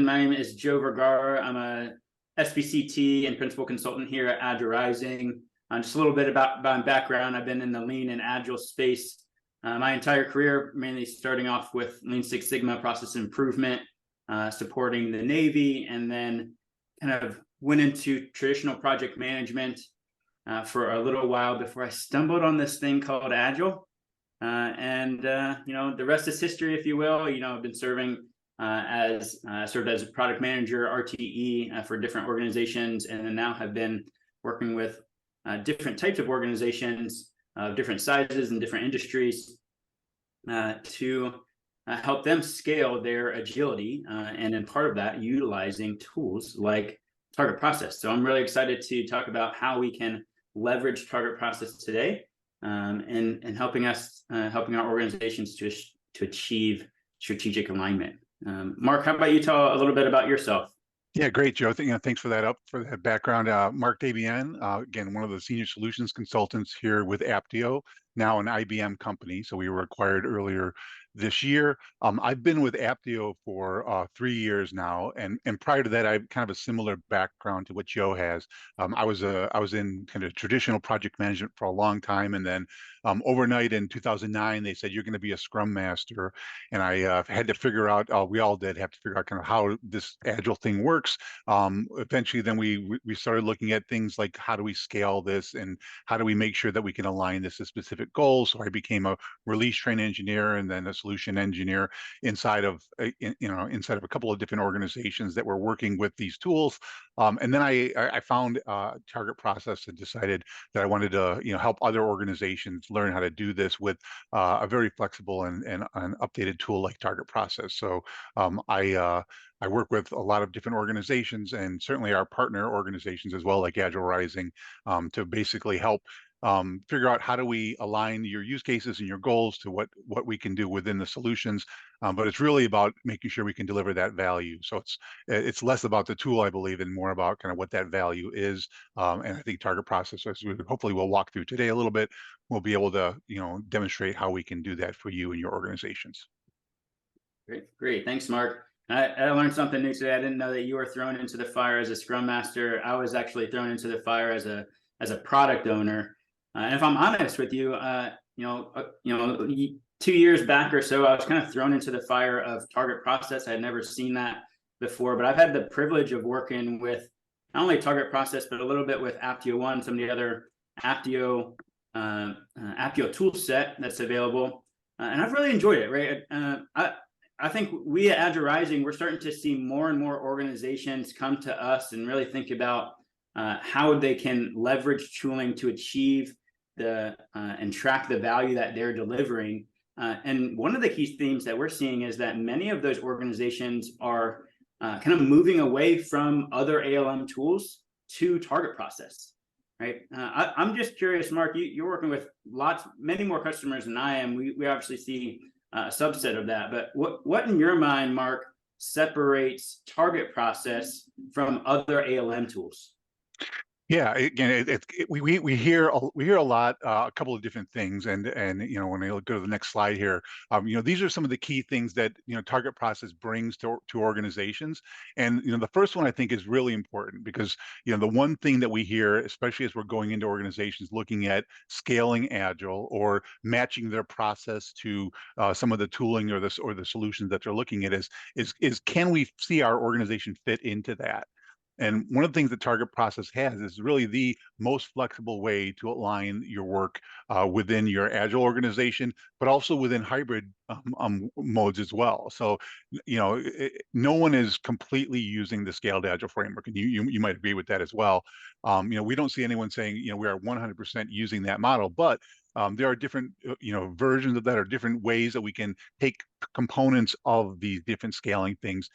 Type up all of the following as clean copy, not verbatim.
My name is Joe Vergara. I'm a SPCT and principal consultant here at Agile Rising. Just a little bit about my background. I've been in the lean and agile space my entire career, mainly starting off with Lean Six Sigma process improvement, supporting the Navy, and then kind of went into traditional project management for a little while before I stumbled on this thing called Agile. The rest is history, if you will. I've been serving served as a product manager, RTE, for different organizations, and then now have been working with different types of organizations of different sizes and different industries to help them scale their agility, and in part of that, utilizing tools like Target Process. So I'm really excited to talk about how we can leverage Target Process today, and helping our organizations to achieve strategic alignment. Mark, how about you tell a little bit about yourself? Yeah, great, Joe. Thanks for that background. Mark Davian, again, one of the senior solutions consultants here with Apptio, now an IBM company. So we were acquired earlier this year. I've been with Apptio for 3 years now, and prior to that, I have kind of a similar background to what Joe has. I was in kind of traditional project management for a long time, and then overnight in 2009, they said you're going to be a Scrum Master, and I had to figure out. We all did have to figure out kind of how this Agile thing works. Eventually, then we started looking at things like how do we scale this, and how do we make sure that we can align this to specific goals. So I became a release train engineer, and then a solution engineer inside of a couple of different organizations that were working with these tools. And then I found Target Process and decided that I wanted to help other organizations learn how to do this with a very flexible and an updated tool like Target Process. So I work with a lot of different organizations, and certainly our partner organizations as well, like Agile Rising, to basically help figure out how do we align your use cases and your goals to what we can do within the solutions. But it's really about making sure we can deliver that value. So it's less about the tool, I believe, and more about kind of what that value is. And I think Target Process, as we hopefully we'll walk through today a little bit, we'll be able to demonstrate how we can do that for you and your organizations. Great. Thanks, Mark. I learned something new today. I didn't know that you were thrown into the fire as a Scrum Master. I was actually thrown into the fire as a product owner. And if I'm honest with you, 2 years back or so, I was kind of thrown into the fire of Target Process. I had never seen that before, but I've had the privilege of working with not only Target Process, but a little bit with Apptio One, some of the other Apptio tool set that's available, and I've really enjoyed it. Right, I think we at Agile Rising, we're starting to see more and more organizations come to us and really think about how they can leverage tooling to achieve and track the value that they're delivering. And one of the key themes that we're seeing is that many of those organizations are kind of moving away from other ALM tools to Target Process. Right. I'm just curious, Mark, you're working with many more customers than I am. We obviously see a subset of that, but what in your mind, Mark, separates Target Process from other ALM tools? Yeah, again, we hear a lot, a couple of different things, and when I go to the next slide here, these are some of the key things that Target Process brings to organizations, and the first one I think is really important because the one thing that we hear, especially as we're going into organizations looking at scaling Agile or matching their process to some of the tooling or the solutions that they're looking at is can we see our organization fit into that? And one of the things that Target Process has is really the most flexible way to align your work within your Agile organization, but also within hybrid modes as well. So, no one is completely using the scaled Agile framework, and you might agree with that as well. We don't see anyone saying we are 100% using that model, but there are different versions of that, or different ways that we can take components of these different scaling things.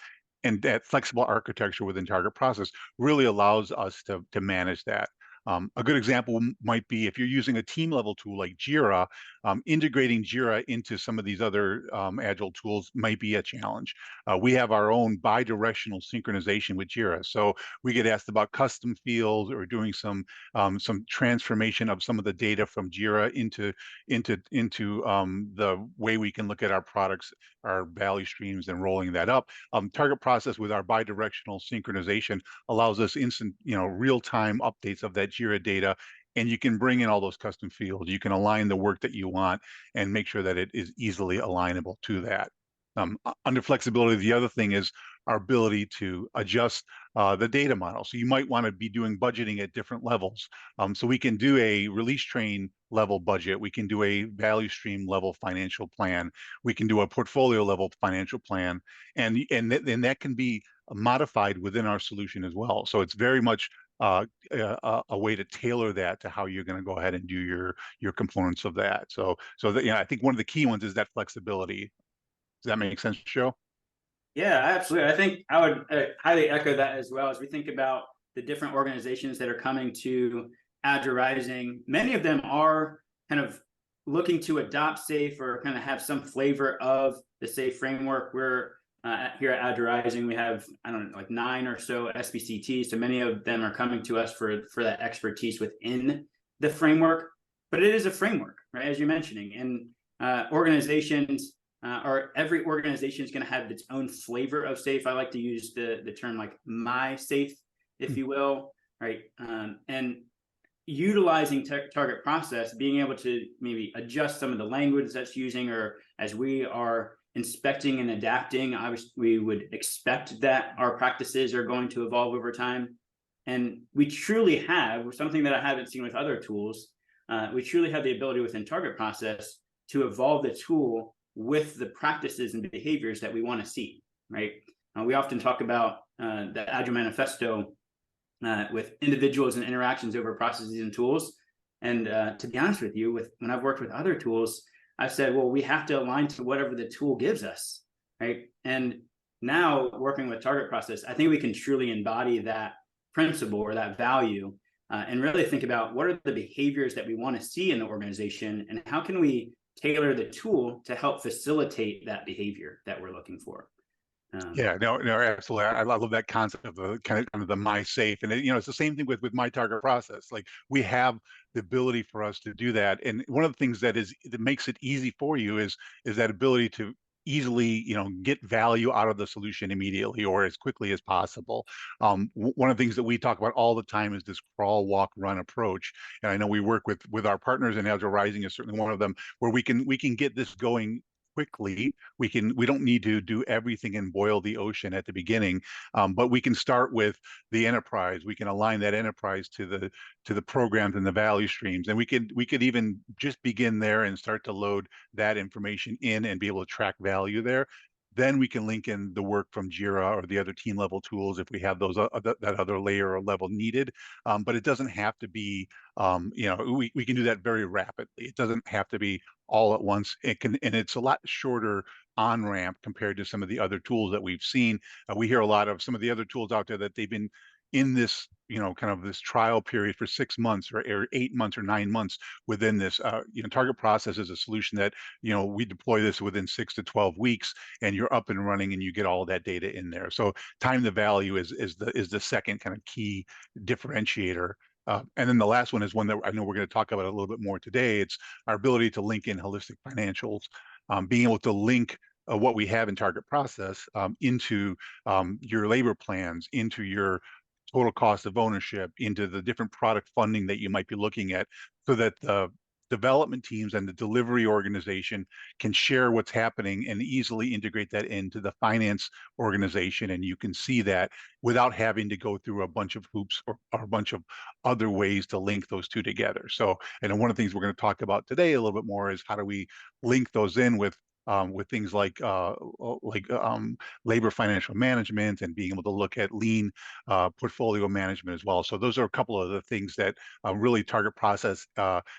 And that flexible architecture within Target Process really allows us to manage that. A good example might be if you're using a team level tool like Jira, integrating Jira into some of these other Agile tools might be a challenge. We have our own bi-directional synchronization with Jira. So we get asked about custom fields or doing some transformation of some of the data from Jira into the way we can look at our products, our value streams, and rolling that up. Target Process with our bi-directional synchronization allows us instant, real-time updates of that Jira data, and you can bring in all those custom fields. You can align the work that you want and make sure that it is easily alignable to that. Under flexibility, the other thing is our ability to adjust the data model. So you might want to be doing budgeting at different levels. So we can do a release train level budget. We can do a value stream level financial plan. We can do a portfolio level financial plan, and that can be modified within our solution as well. So it's very much a way to tailor that to how you're going to go ahead and do your components of that. So that, I think one of the key ones is that flexibility. Does that make sense, Joe? Yeah, absolutely. I think I would highly echo that as well. As we think about the different organizations that are coming to Agile Rising, many of them are kind of looking to adopt SAFe or kind of have some flavor of the SAFe framework. We're here at Agile Rising, we have, I don't know, like 9 or so SPCTs. So many of them are coming to us for that expertise within the framework. But it is a framework, right? As you're mentioning, and organizations or every organization is going to have its own flavor of SAFe. I like to use the term like my SAFe, if you will, right? And utilizing target process, being able to maybe adjust some of the language that's using, or as we are inspecting and adapting, obviously we would expect that our practices are going to evolve over time. And we truly have something that I haven't seen with other tools. We truly have the ability within target process to evolve the tool with the practices and behaviors that we want to see, right? We often talk about the Agile Manifesto with individuals and interactions over processes and tools. And to be honest with you, when I've worked with other tools, I've said, well, we have to align to whatever the tool gives us, right? And now working with target process, I think we can truly embody that principle or that value and really think about what are the behaviors that we want to see in the organization, and how can we tailor the tool to help facilitate that behavior that we're looking for. Yeah, no, absolutely. I love that concept of the kind of the my SAFe, and it's the same thing with my target process. Like, we have the ability for us to do that, and one of the things that makes it easy for you is that ability to easily get value out of the solution immediately or as quickly as possible. One of the things that we talk about all the time is this crawl, walk, run approach, and I know we work with our partners, and Agile Rising is certainly one of them, where we can get this going quickly. We don't need to do everything and boil the ocean at the beginning, but we can start with the enterprise. We can align that enterprise to the programs and the value streams, and we could even just begin there and start to load that information in and be able to track value there. Then we can link in the work from Jira or the other team level tools if we have those that other layer or level needed. But it doesn't have to be, we can do that very rapidly. It doesn't have to be all at once. And it's a lot shorter on ramp compared to some of the other tools that we've seen. We hear a lot of some of the other tools out there that they've been in this, kind of this trial period for 6 months or 8 months or 9 months within this. Target Process is a solution that, we deploy this within 6 to 12 weeks, and you're up and running and you get all of that data in there. So time to value is the second kind of key differentiator. And then the last one is one that I know we're going to talk about a little bit more today. It's our ability to link in holistic financials, being able to link what we have in Target Process into your labor plans, into your total cost of ownership, into the different product funding that you might be looking at, so that the development teams and the delivery organization can share what's happening and easily integrate that into the finance organization. And you can see that without having to go through a bunch of hoops or a bunch of other ways to link those two together. So, and one of the things we're going to talk about today a little bit more is how do we link those in with things like labor financial management, and being able to look at lean portfolio management as well. So those are a couple of the things that really Target Process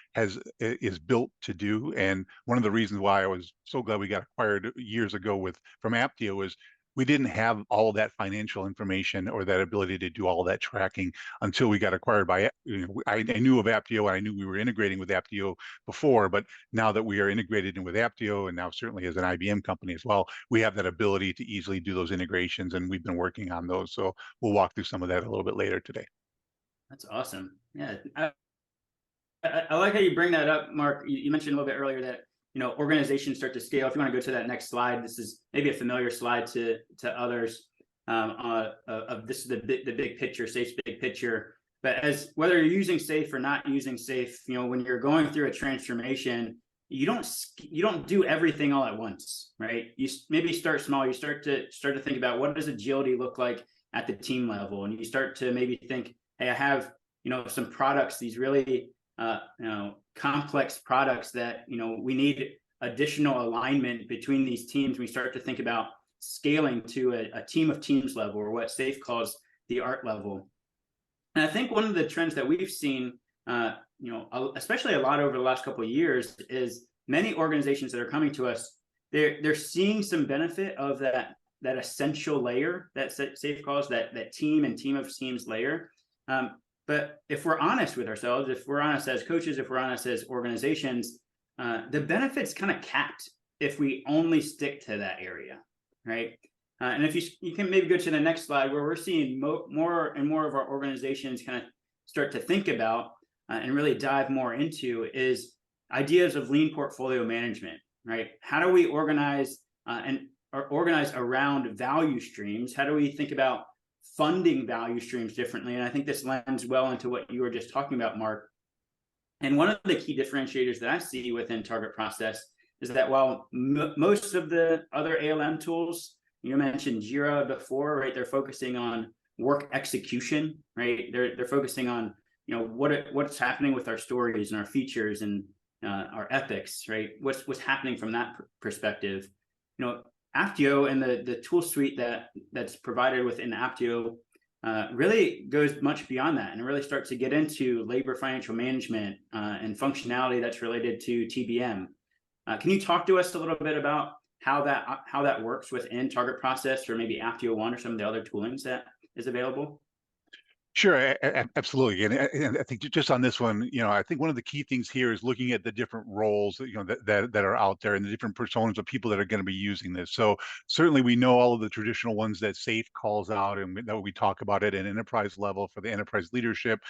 is built to do. And one of the reasons why I was so glad we got acquired years ago from Apptio is we didn't have all of that financial information or that ability to do all of that tracking until we got acquired by, I knew of Apptio, and I knew we were integrating with Apptio before, but now that we are integrated in with Apptio, and now certainly as an IBM company as well, we have that ability to easily do those integrations, and we've been working on those. So we'll walk through some of that a little bit later today. That's awesome. Yeah. I like how you bring that up, Mark. You mentioned a little bit earlier that, organizations start to scale. If you want to go to that next slide, this is maybe a familiar slide to others. Of this is the big picture, SAFE's big picture. But as whether you're using SAFE or not using SAFE, when you're going through a transformation, you don't do everything all at once, right? You maybe start small. You start to think about, what does agility look like at the team level, and you start to maybe think, hey, I have some products, these really complex products that we need additional alignment between these teams. We start to think about scaling to a team of teams level, or what SAFE calls the art level. And I think one of the trends that we've seen, especially a lot over the last couple of years, is many organizations that are coming to us, they're seeing some benefit of that essential layer that SAFE calls that team and team of teams layer. But if we're honest with ourselves, if we're honest as coaches, if we're honest as organizations, the benefit's kind of capped if we only stick to that area, right? And if you can maybe go to the next slide, where we're seeing more and more of our organizations kind of start to think about and really dive more into, is ideas of lean portfolio management, right? How do we organize organize around value streams? How do we think about funding value streams differently? And I think this lends well into what you were just talking about, Mark. And one of the key differentiators that I see within Targetprocess is that while most of the other ALM tools, you mentioned Jira before, right? They're focusing on work execution, right? They're focusing on what's happening with our stories and our features and our epics, right? What's happening from that perspective. Apptio and the tool suite that's provided within Apptio really goes much beyond that, and really starts to get into labor financial management and functionality that's related to TBM. Can you talk to us a little bit about how that works within Targetprocess, or maybe Apptio One, or some of the other toolings that is available? Sure, absolutely. And I think just on this one, I think one of the key things here is looking at the different roles that are out there, and the different personas of people that are going to be using this. So certainly we know all of the traditional ones that SAFE calls out, and that we talk about it at enterprise level for the enterprise leadership,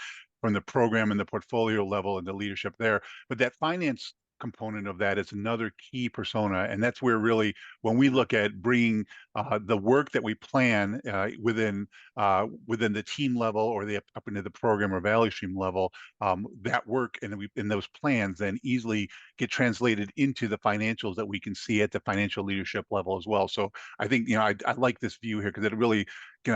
from the program and the portfolio level and the leadership there. But that finance component of that is another key persona, and that's where really, when we look at bringing the work that we plan within the team level, or up into the program or value stream level, that work and those plans then easily get translated into the financials that we can see at the financial leadership level as well. So I think I like this view here, because it really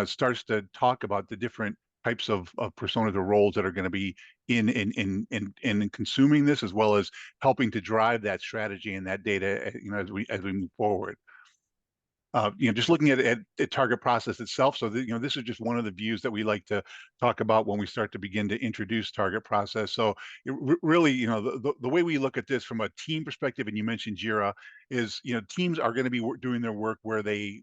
starts to talk about the different types of personas or roles that are going to be in consuming this, as well as helping to drive that strategy and that data as we move forward. Just looking at Targetprocess itself. So this is just one of the views that we like to talk about when we start to begin to introduce Targetprocess. So really, the way we look at this from a team perspective, and you mentioned Jira, is teams are going to be doing their work where they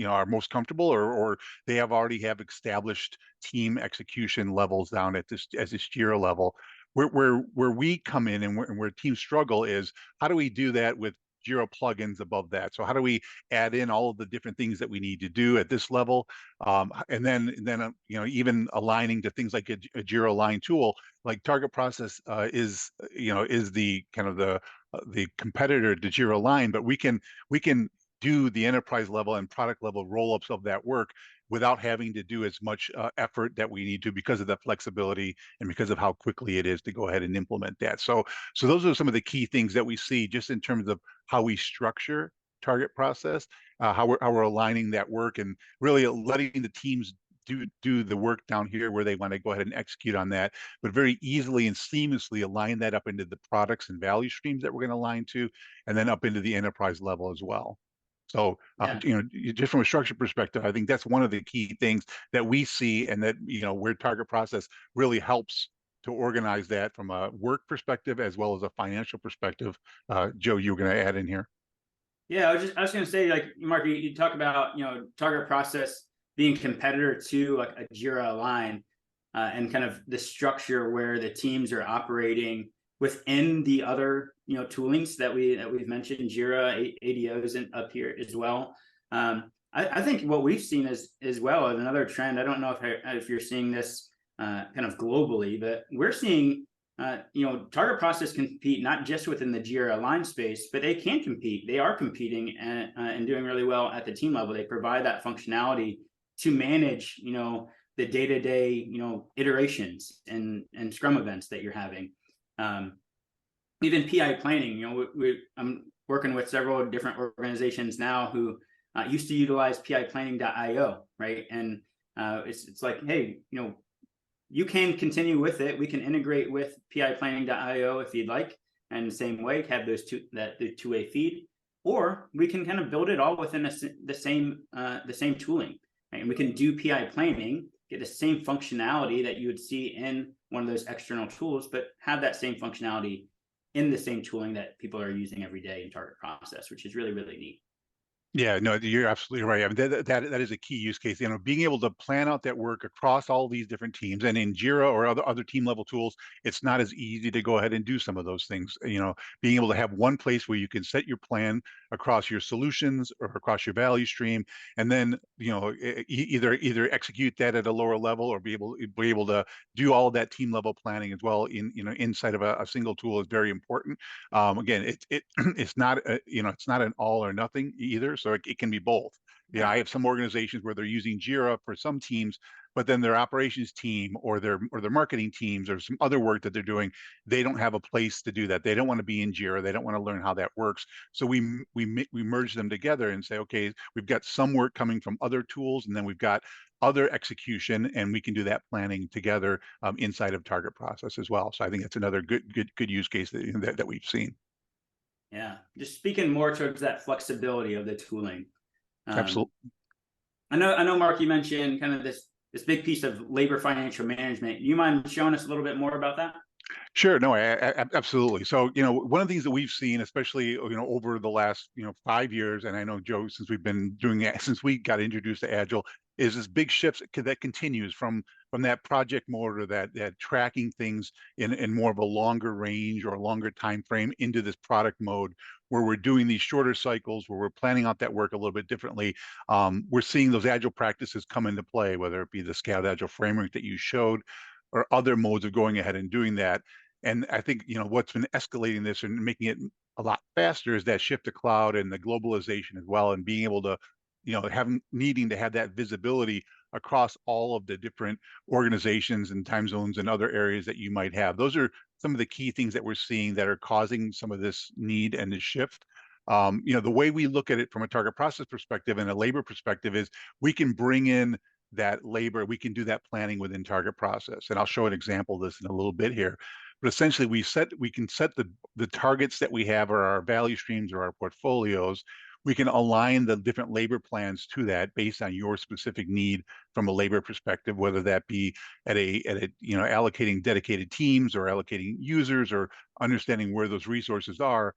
are most comfortable, or they already have established team execution levels down at this Jira level. Where we come in, and where teams struggle, is how do we do that with Jira plugins above that? So how do we add in all of the different things that we need to do at this level, and then even aligning to things like a Jira Align tool, like Targetprocess is the kind of the competitor to Jira Align, but we can do the enterprise level and product level roll-ups of that work without having to do as much effort that we need to, because of the flexibility and because of how quickly it is to go ahead and implement that. So those are some of the key things that we see, just in terms of how we structure Targetprocess, how we're aligning that work, and really letting the teams do the work down here where they want to go ahead and execute on that, but very easily and seamlessly align that up into the products and value streams that we're going to align to, and then up into the enterprise level as well. So, just from a structure perspective, I think that's one of the key things that we see, and that, where Targetprocess really helps to organize that from a work perspective as well as a financial perspective. Joe, you were going to add in here. Yeah, I was gonna say, like, Mark, you talk about, target process being competitor to like a Jira Align, and kind of the structure where the teams are operating within the other, toolings that we've mentioned, Jira, ADOs, and up here as well. I think what we've seen as well as another trend. I don't know if you're seeing this kind of globally, but we're seeing target process can compete not just within the Jira Align space, but they can compete. They are competing and doing really well at the team level. They provide that functionality to manage, the day-to-day, iterations and Scrum events that you're having. Even PI planning, I'm working with several different organizations now who used to utilize PIplanning.io, right? And it's like, hey, you can continue with it. We can integrate with PIplanning.io if you'd like, and the same way have those the two-way feed, or we can kind of build it all within the same tooling, right? And we can do PI planning, get the same functionality that you would see in one of those external tools, but have that same functionality in the same tooling that people are using every day in target process, which is really, really neat. Yeah, no, you're absolutely right. I mean, that is a key use case. Being able to plan out that work across all these different teams, and in Jira or other team level tools, it's not as easy to go ahead and do some of those things. Being able to have one place where you can set your plan across your solutions or across your value stream, and then either execute that at a lower level or be able to do all of that team level planning as well inside of a single tool is very important. Again, it's not it's not an all or nothing either, so it can be both. Yeah, I have some organizations where they're using Jira for some teams, but then their operations team or their marketing teams or some other work that they're doing, they don't have a place to do that. They don't want to be in Jira. They don't want to learn how that works. So we merge them together and say, okay, we've got some work coming from other tools, and then we've got other execution, and we can do that planning together inside of target process as well. So I think that's another good use case that we've seen. Yeah, just speaking more towards that flexibility of the tooling. Absolutely. I know, Mark, you mentioned kind of this big piece of labor financial management. You mind showing us a little bit more about that? Sure. No, absolutely. So, one of the things that we've seen, especially, over the last, 5 years, and I know, Joe, since we've been doing it, since we got introduced to Agile, is this big shift that continues from that project mode or that tracking things in more of a longer range or a longer time frame into this product mode where we're doing these shorter cycles, where we're planning out that work a little bit differently. We're seeing those Agile practices come into play, whether it be the Scaled Agile framework that you showed or other modes of going ahead and doing that. And I think, what's been escalating this and making it a lot faster is that shift to cloud and the globalization as well, and being able to, needing to have that visibility across all of the different organizations and time zones and other areas that you might have. Those are some of the key things that we're seeing that are causing some of this need and this shift. The way we look at it from a target process perspective and a labor perspective is we can bring in that labor, we can do that planning within target process. And I'll show an example of this in a little bit here. But essentially, we can set the targets that we have or our value streams or our portfolios. We can align the different labor plans to that based on your specific need from a labor perspective, whether that be at a allocating dedicated teams or allocating users or understanding where those resources are.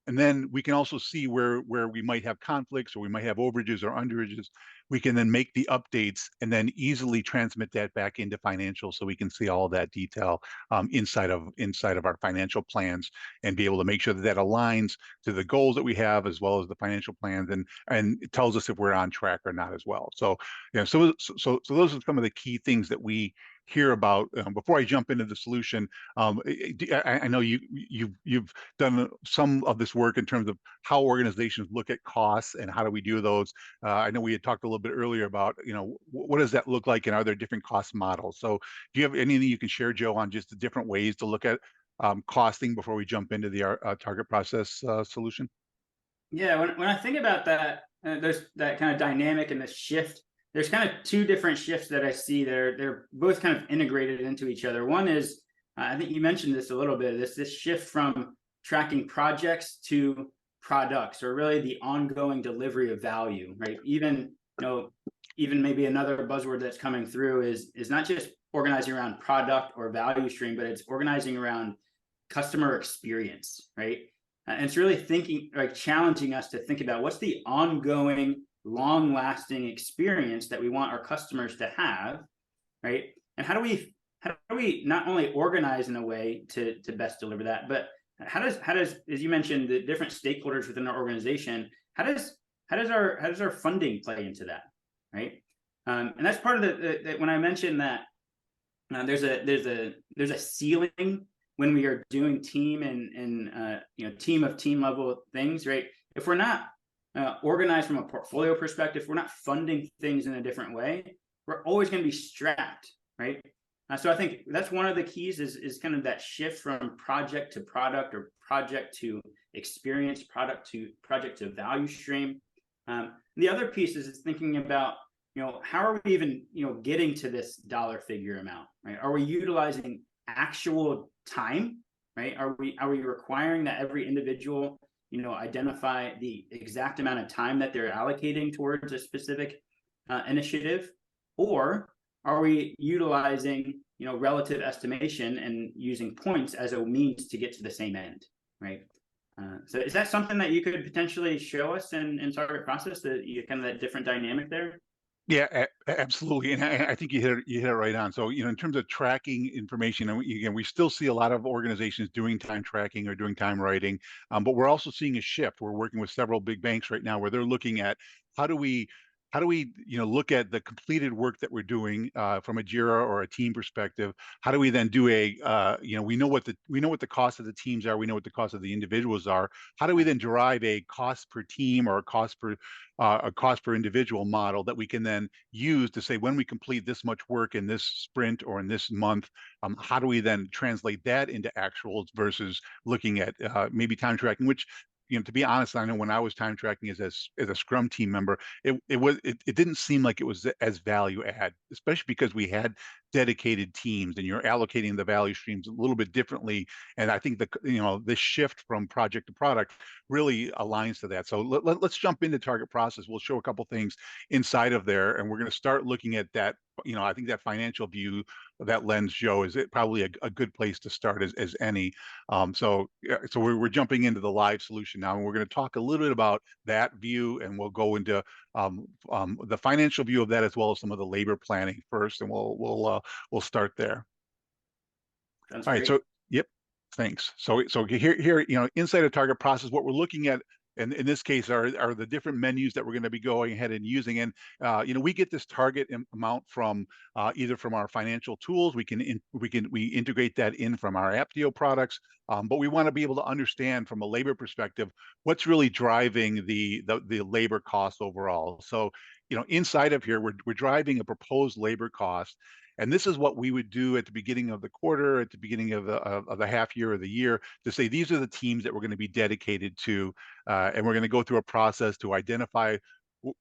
And then we can also see where we might have conflicts or we might have overages or underages. We can then make the updates and then easily transmit that back into financial, so we can see all of that detail inside of our financial plans and be able to make sure that that aligns to the goals that we have as well as the financial plans, and it tells us if we're on track or not as well. So so those are some of the key things that we hear about. Before I jump into the solution, I know you've done some of this work in terms of how organizations look at costs and how do we do those. I know we had talked a little bit earlier about, what does that look like and are there different cost models? So do you have anything you can share, Joe, on just the different ways to look at costing before we jump into the target process solution? Yeah, when I think about that, there's that kind of dynamic and the shift. There's kind of two different shifts that I see. They're both kind of integrated into each other. One is, I think you mentioned this a little bit, this shift from tracking projects to products, or really the ongoing delivery of value, right? Even maybe another buzzword that's coming through is not just organizing around product or value stream, but it's organizing around customer experience, right? And it's really thinking, like challenging us to think about what's the ongoing, long-lasting experience that we want our customers to have, right? And how do we not only organize in a way to best deliver that, but how does, as you mentioned, the different stakeholders within our organization, how does our funding play into that, right? And that's part of the when I mentioned that there's a ceiling when we are doing team and team level things, right? If we're not organized from a portfolio perspective, we're not funding things in a different way, we're always going to be strapped, right? So I think that's one of the keys is kind of that shift from project to product, or project to experience, project to value stream. The other piece is thinking about, how are we even, getting to this dollar figure amount, right? Are we utilizing actual time, right? Are we requiring that every individual, identify the exact amount of time that they're allocating towards a specific initiative? Or are we utilizing, relative estimation and using points as a means to get to the same end, right? So is that something that you could potentially show us in target process, that you kind of that different dynamic there? Yeah, absolutely, and I think you hit it right on. So, in terms of tracking information, and again, we still see a lot of organizations doing time tracking or doing time writing, but we're also seeing a shift. We're working with several big banks right now where they're looking at how do we look at the completed work that we're doing from a Jira or a team perspective. How do we then do we know what the cost of the teams are, we know what the cost of the individuals are. How do we then derive a cost per team or a cost per individual model that we can then use to say, when we complete this much work in this sprint or in this month, how do we then translate that into actuals versus looking at maybe time tracking, which, to be honest, I know when I was time tracking as a Scrum team member, it didn't seem like it was as value add, especially because we had dedicated teams and you're allocating the value streams a little bit differently. And I think this shift from project to product really aligns to that. So let's jump into target process. We'll show a couple things inside of there, and we're going to start looking at that. I think that financial view, that lens, Joe, is probably a good place to start as any. So we're jumping into the live solution now, and we're going to talk a little bit about that view, and we'll go into the financial view of that, as well as some of the labor planning first, and we'll start there. Sounds All right. great. So, yep. Thanks. So here, inside of target process, what we're looking at, and in this case, are the different menus that we're going to be going ahead and using. And we get this target amount from either from our financial tools. We integrate that in from our Apptio products. But we want to be able to understand from a labor perspective what's really driving the labor cost overall. So, inside of here, we're driving a proposed labor cost. And this is what we would do at the beginning of the quarter, at the beginning of the half year or the year, to say these are the teams that we're going to be dedicated to, and we're going to go through a process to identify,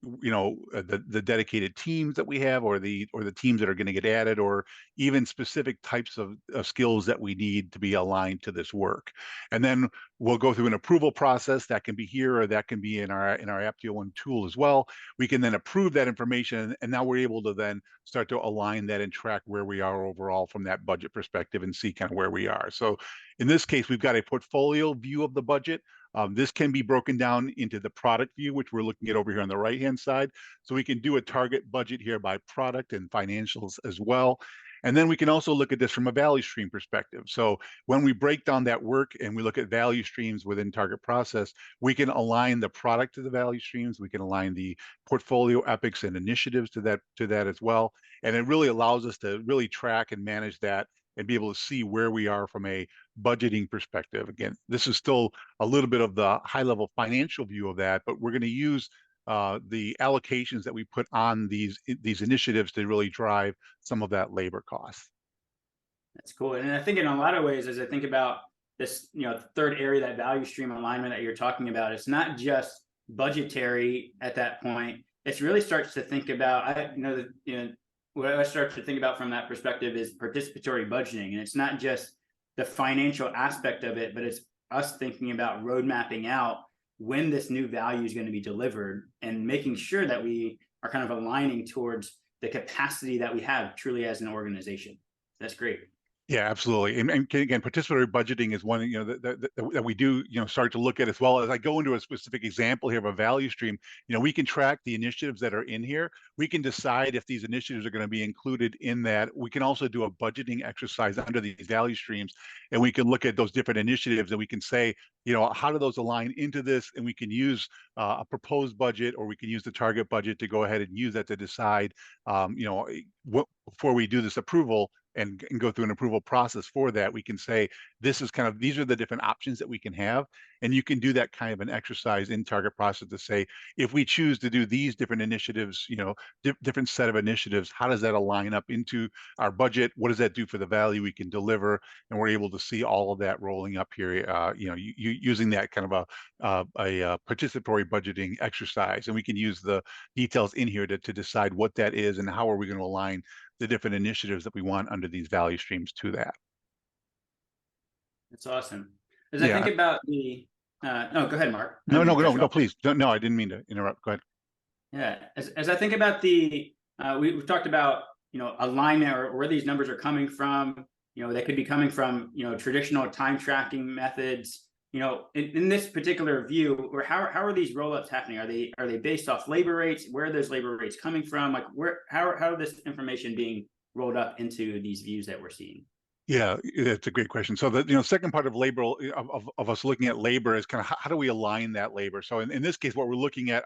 the dedicated teams that we have, or the teams that are going to get added, or even specific types of skills that we need to be aligned to this work. And then we'll go through an approval process that can be here, or that can be in our Apptio One tool as well. We can then approve that information, and now we're able to then start to align that and track where we are overall from that budget perspective and see kind of where we are. So in this case, we've got a portfolio view of the budget. This can be broken down into the product view, which we're looking at over here on the right-hand side. So we can do a target budget here by product and financials as well. And then we can also look at this from a value stream perspective. So when we break down that work and we look at value streams within target process, we can align the product to the value streams. We can align the portfolio epics and initiatives to that as well. And it really allows us to really track and manage that and be able to see where we are from a budgeting perspective. Again, this is still a little bit of the high-level financial view of that, but we're going to use the allocations that we put on these initiatives to really drive some of that labor cost. That's cool. And I think in a lot of ways, as I think about this, third area, that value stream alignment that you're talking about, it's not just budgetary at that point. It really starts to think about, what I start to think about from that perspective is participatory budgeting. And it's not just the financial aspect of it, but it's us thinking about road mapping out when this new value is going to be delivered, and making sure that we are kind of aligning towards the capacity that we have truly as an organization. That's great. Yeah, absolutely. And again, participatory budgeting is one, that we do, start to look at, as well as I go into a specific example here of a value stream. We can track the initiatives that are in here. We can decide if these initiatives are going to be included in that. We can also do a budgeting exercise under these value streams, and we can look at those different initiatives, and we can say, how do those align into this? And we can use a proposed budget, or we can use the target budget to go ahead and use that to decide, before we do this approval, and go through an approval process for that, we can say, these are the different options that we can have. And you can do that kind of an exercise in target process to say, if we choose to do these different initiatives, different set of initiatives, how does that align up into our budget? What does that do for the value we can deliver? And we're able to see all of that rolling up here, using that kind of a participatory budgeting exercise. And we can use the details in here to decide what that is and how are we going to align the different initiatives that we want under these value streams to that. That's awesome. As I think Yeah. about the, no, go ahead, Mark. I No, didn't no, mean to cut no, you no, off. please. No, I didn't mean to interrupt. Go ahead. Yeah, as I think about the, we've talked about, alignment, or where these numbers are coming from. They could be coming from, traditional time tracking methods. In this particular view, or how are these roll-ups happening? Are they based off labor rates? Where are those labor rates coming from? Like, how are this information being rolled up into these views that we're seeing? Yeah, it's a great question. So the second part of labor, of us looking at labor, is kind of how do we align that labor? So in this case, what we're looking at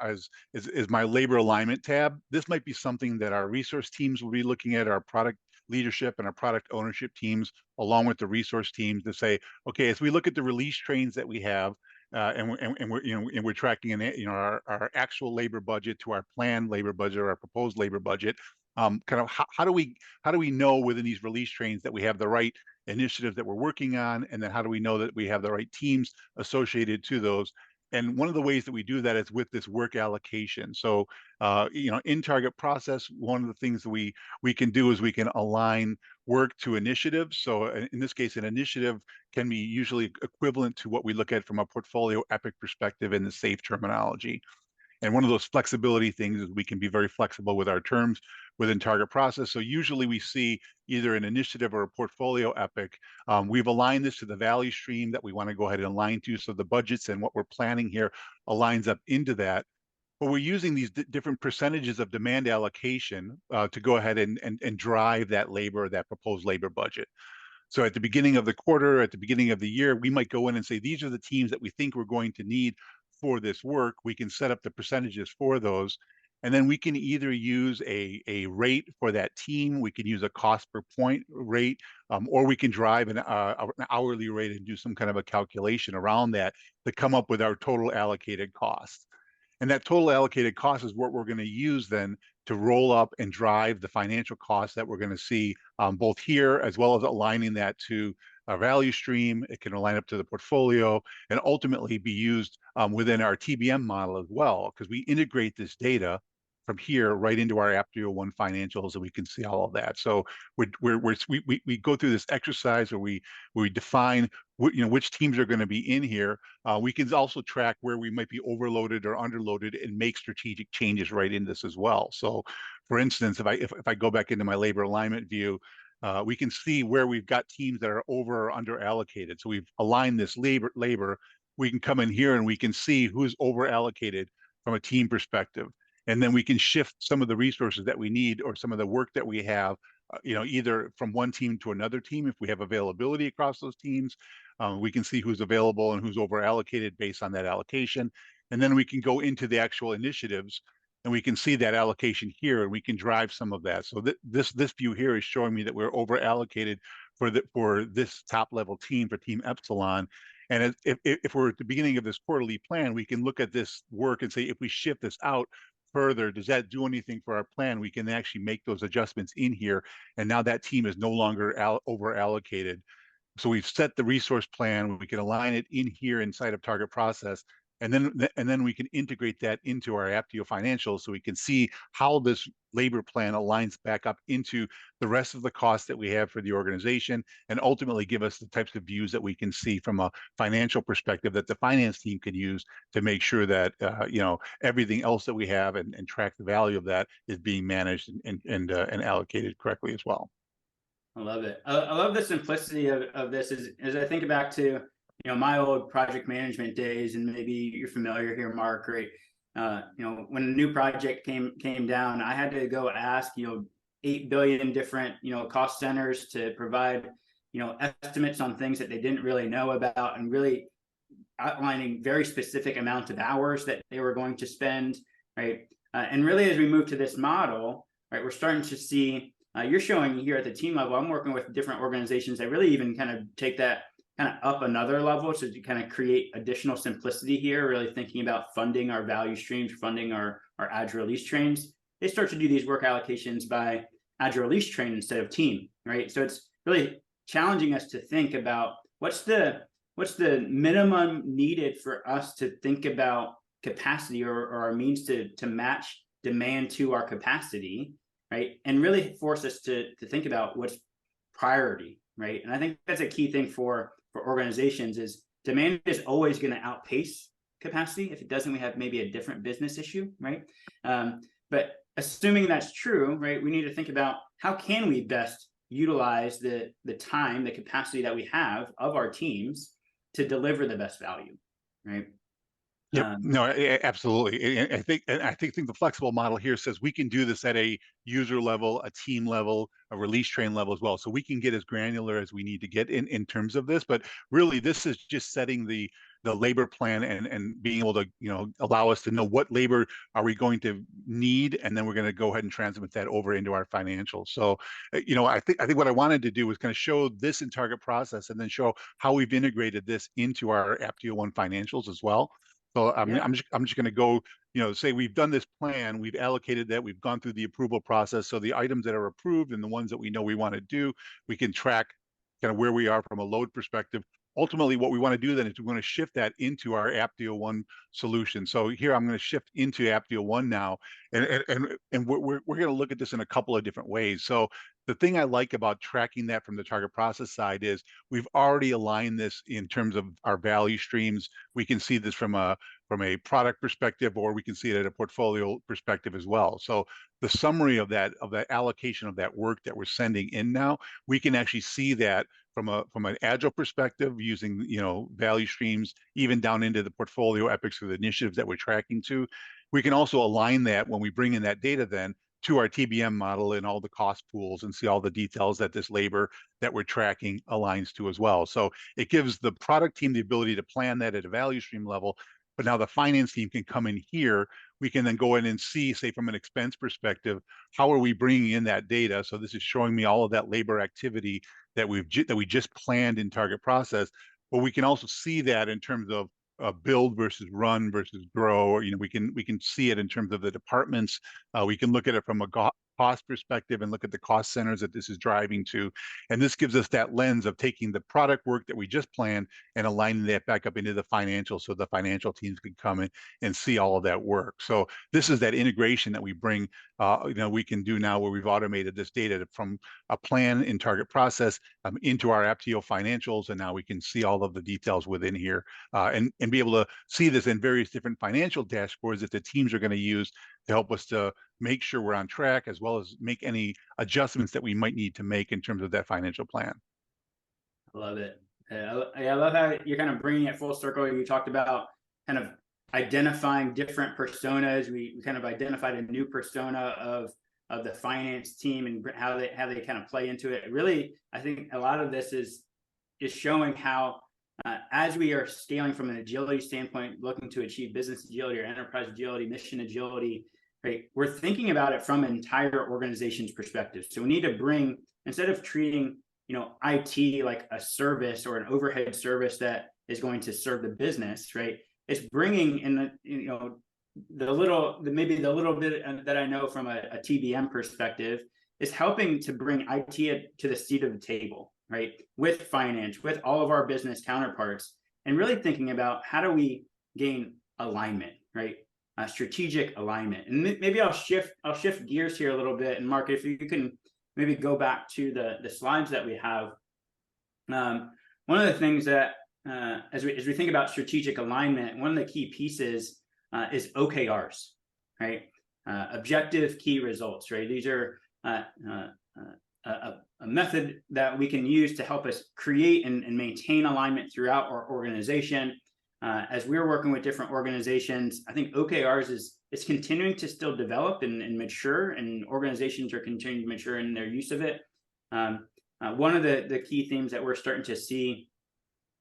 is my labor alignment tab. This might be something that our resource teams will be looking at, our product leadership and our product ownership teams, along with the resource teams, to say, okay, as we look at the release trains that we have, and we're tracking our actual labor budget to our planned labor budget or our proposed labor budget. Kind of how do we know within these release trains that we have the right initiatives that we're working on, and then how do we know that we have the right teams associated to those? And one of the ways that we do that is with this work allocation. So, in target process, one of the things that we can do is we can align work to initiatives. So in this case, an initiative can be usually equivalent to what we look at from a portfolio epic perspective in the SAFe terminology. And one of those flexibility things is we can be very flexible with our terms within target process. So usually we see either an initiative or a portfolio epic. We've aligned this to the value stream that we want to go ahead and align to. So the budgets and what we're planning here aligns up into that. But we're using these different percentages of demand allocation to go ahead and drive that labor, that proposed labor budget. So at the beginning of the quarter, at the beginning of the year, we might go in and say, these are the teams that we think we're going to need for this work. We can set up the percentages for those. And then we can either use a rate for that team, we can use a cost per point rate, or we can drive an hourly rate and do some kind of a calculation around that to come up with our total allocated cost. And that total allocated cost is what we're going to use then to roll up and drive the financial costs that we're going to see, both here, as well as aligning that to a value stream. It can align up to the portfolio and ultimately be used within our TBM model as well, because we integrate this data from here right into our Apptio One financials, and we can see all of that. So we go through this exercise where we define which teams are going to be in here. We can also track where we might be overloaded or underloaded and make strategic changes right in this as well. So, for instance, if I go back into my labor alignment view, we can see where we've got teams that are over or under allocated. So we've aligned this labor. We can come in here and we can see who's over allocated from a team perspective. And then we can shift some of the resources that we need or some of the work that we have, either from one team to another team if we have availability across those teams. We can see who's available and who's over allocated based on that allocation. And then we can go into the actual initiatives and we can see that allocation here and we can drive some of that. So this view here is showing me that we're over allocated for this top level team, for Team Epsilon. And if we're at the beginning of this quarterly plan, we can look at this work and say, if we shift this out further, does that do anything for our plan? We can actually make those adjustments in here. And now that team is no longer over allocated. So we've set the resource plan. We can align it in here inside of target process. And then we can integrate that into our Apptio financials so we can see how this labor plan aligns back up into the rest of the costs that we have for the organization, and ultimately give us the types of views that we can see from a financial perspective that the finance team can use to make sure that everything else that we have and track the value of that is being managed and allocated correctly as well. I love it. I love the simplicity of this as I think back to, my old project management days, and maybe you're familiar here, Mark, right? When a new project came down, I had to go ask, 8 billion different, cost centers to provide, estimates on things that they didn't really know about, and really outlining very specific amounts of hours that they were going to spend, right? And really, as we move to this model, right, we're starting to see, you're showing here at the team level, I'm working with different organizations that really even kind of take that kind of up another level, so to kind of create additional simplicity here, really thinking about funding our value streams, funding our Agile release trains. They start to do these work allocations by Agile release train instead of team, right? So it's really challenging us to think about what's the minimum needed for us to think about capacity, or our means to match demand to our capacity, right? And really force us to think about what's priority, right? And I think that's a key thing for organizations is demand is always going to outpace capacity. If it doesn't, we have maybe a different business issue, right? But assuming that's true, right, we need to think about how can we best utilize the time, the capacity that we have of our teams to deliver the best value, right? Yep. No, absolutely. I think the flexible model here says we can do this at a user level, a team level, a release train level as well. So we can get as granular as we need to get in terms of this. But really, this is just setting the labor plan and being able to, allow us to know what labor are we going to need, and then we're going to go ahead and transmit that over into our financials. So, I think what I wanted to do was kind of show this in target process, and then show how we've integrated this into our Apptio One financials as well. So Yeah. I'm just going to go, say we've done this plan, we've allocated that, we've gone through the approval process. So the items that are approved and the ones that we know we want to do, we can track kind of where we are from a load perspective. Ultimately, what we want to do then is we want to shift that into our Apptio One solution. So here I'm going to shift into Apptio One now, and we're going to look at this in a couple of different ways. So the thing I like about tracking that from the target process side is we've already aligned this in terms of our value streams. We can see this from a product perspective, or we can see it at a portfolio perspective as well. So the summary of that allocation of that work that we're sending in now, we can actually see that from an agile perspective using value streams, even down into the portfolio epics or the initiatives that we're tracking to. We can also align that when we bring in that data then to our TBM model and all the cost pools, and see all the details that this labor that we're tracking aligns to as well. So it gives the product team the ability to plan that at a value stream level, but now the finance team can come in here. We can then go in and see, say, from an expense perspective, how are we bringing in that data? So this is showing me all of that labor activity that we just planned in target process. But we can also see that in terms of build versus run versus grow, or we can see it in terms of the departments. We can look at it from a cost perspective and look at the cost centers that this is driving to, and this gives us that lens of taking the product work that we just planned and aligning that back up into the financials, so the financial teams can come in and see all of that work. So this is that integration that we bring. We can do now, where we've automated this data from a plan in target process into our Apptio financials, and now we can see all of the details within here, and be able to see this in various different financial dashboards that the teams are going to use to help us to make sure we're on track, as well as make any adjustments that we might need to make in terms of that financial plan. I love it. I love how you're kind of bringing it full circle. You talked about kind of identifying different personas. We kind of identified a new persona of the finance team and how they kind of play into it. Really, I think a lot of this is showing how as we are scaling from an agility standpoint, looking to achieve business agility or enterprise agility, mission agility, right? We're thinking about it from an entire organization's perspective. So we need to bring, instead of treating IT like a service or an overhead service that is going to serve the business, right? It's bringing in the little bit that I know from a TBM perspective is helping to bring IT to the seat of the table, right? With finance, with all of our business counterparts, and really thinking about how do we gain alignment, right? Strategic alignment. And maybe I'll shift gears here a little bit. And Mark, if you can maybe go back to the slides that we have. One of the things that as we think about strategic alignment, one of the key pieces is OKRs, right? Objective key results, right? These are a method that we can use to help us create and maintain alignment throughout our organization. As we're working with different organizations, I think OKRs is continuing to still develop and mature, and organizations are continuing to mature in their use of it. One of the key themes that we're starting to see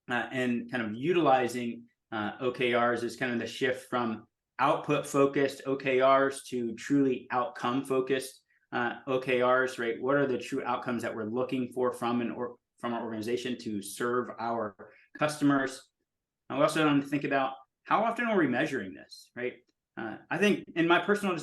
and kind of utilizing OKRs is kind of the shift from output-focused OKRs to truly outcome-focused OKRs, right? What are the true outcomes that we're looking for from our organization to serve our customers? And we also want to think about how often are we measuring this, right? I think, in my personal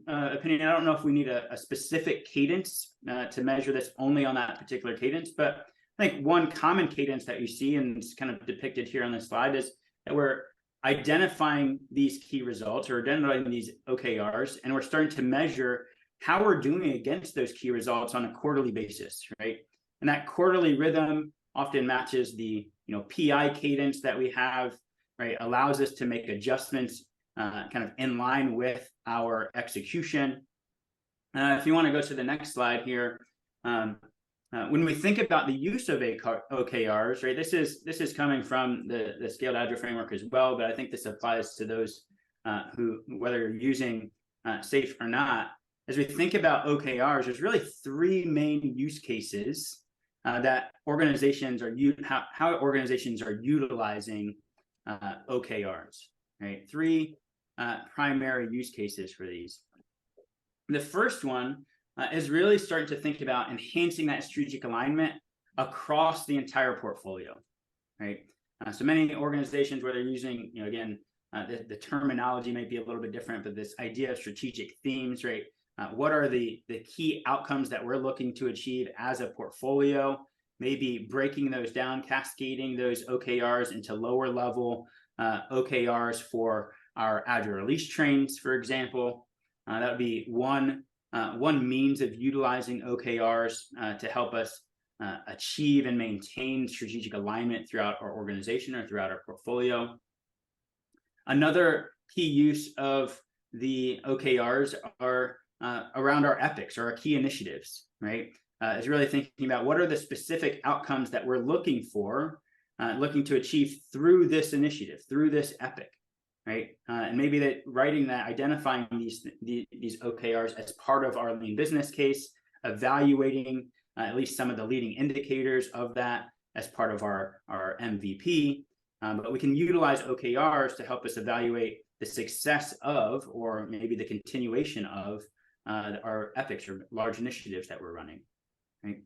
opinion, I don't know if we need a specific cadence to measure this only on that particular cadence, but I think one common cadence that you see, and it's kind of depicted here on this slide, is that we're identifying these key results or identifying these OKRs, and we're starting to measure how we're doing against those key results on a quarterly basis, right? And that quarterly rhythm often matches the PI cadence that we have, right? Allows us to make adjustments kind of in line with our execution. If you want to go to the next slide here, when we think about the use of OKRs, right? This is coming from the Scaled Agile framework as well, but I think this applies to those who, whether you're using SAFe or not. As we think about OKRs, there's really three main use cases that organizations are how organizations are utilizing OKRs, right? Three primary use cases for these. The first one is really starting to think about enhancing that strategic alignment across the entire portfolio, right? So many organizations where they're using, again, the terminology may be a little bit different, but this idea of strategic themes, right? What are the key outcomes that we're looking to achieve as a portfolio? Maybe breaking those down, cascading those OKRs into lower level OKRs for our Agile release trains, for example. That would be one means of utilizing OKRs to help us achieve and maintain strategic alignment throughout our organization or throughout our portfolio. Another key use of the OKRs are around our epics or our key initiatives, right? Is really thinking about what are the specific outcomes that we're looking to achieve through this initiative, through this epic, right? And maybe that identifying these OKRs as part of our lean business case, evaluating at least some of the leading indicators of that as part of our MVP. But we can utilize OKRs to help us evaluate the success of, or maybe the continuation of, our epics or large initiatives that we're running, right?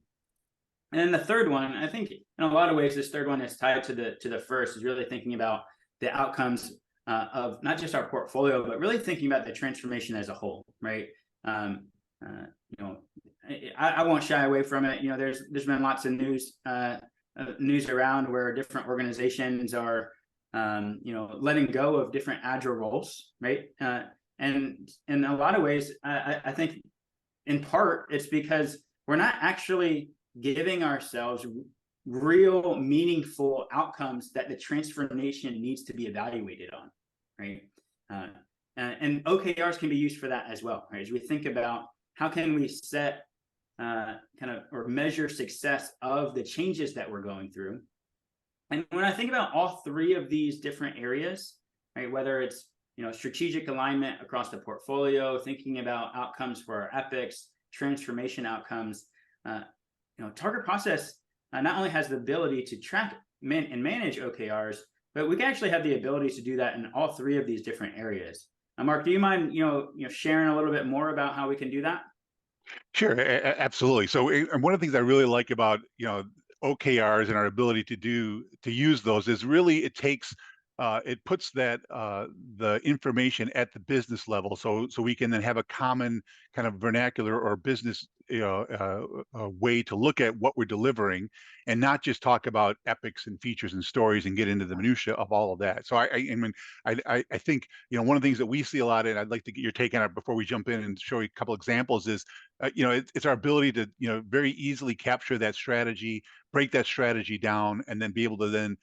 And then the third one, I think in a lot of ways, this third one is tied to the first, is really thinking about the outcomes of not just our portfolio, but really thinking about the transformation as a whole, right? I won't shy away from it. There's been lots of news around where different organizations are, letting go of different Agile roles, right? And in a lot of ways, I think in part it's because we're not actually giving ourselves real meaningful outcomes that the transformation needs to be evaluated on, right? And OKRs can be used for that as well, right? As we think about how can we set or measure success of the changes that we're going through. And when I think about all three of these different areas, right, whether it's strategic alignment across the portfolio, thinking about outcomes for our epics, transformation outcomes, Targetprocess not only has the ability to track and manage OKRs, but we can actually have the ability to do that in all three of these different areas. Mark, do you mind sharing a little bit more about how we can do that? Sure, absolutely. So, and one of the things I really like about OKRs and our ability to use those is really it puts the information at the business level, so we can then have a common kind of vernacular or business way to look at what we're delivering, and not just talk about epics and features and stories and get into the minutia of all of that. So I think one of the things that we see a lot, and I'd like to get your take on it before we jump in and show you a couple examples, is it's our ability to very easily capture that strategy, break that strategy down, and then be able to then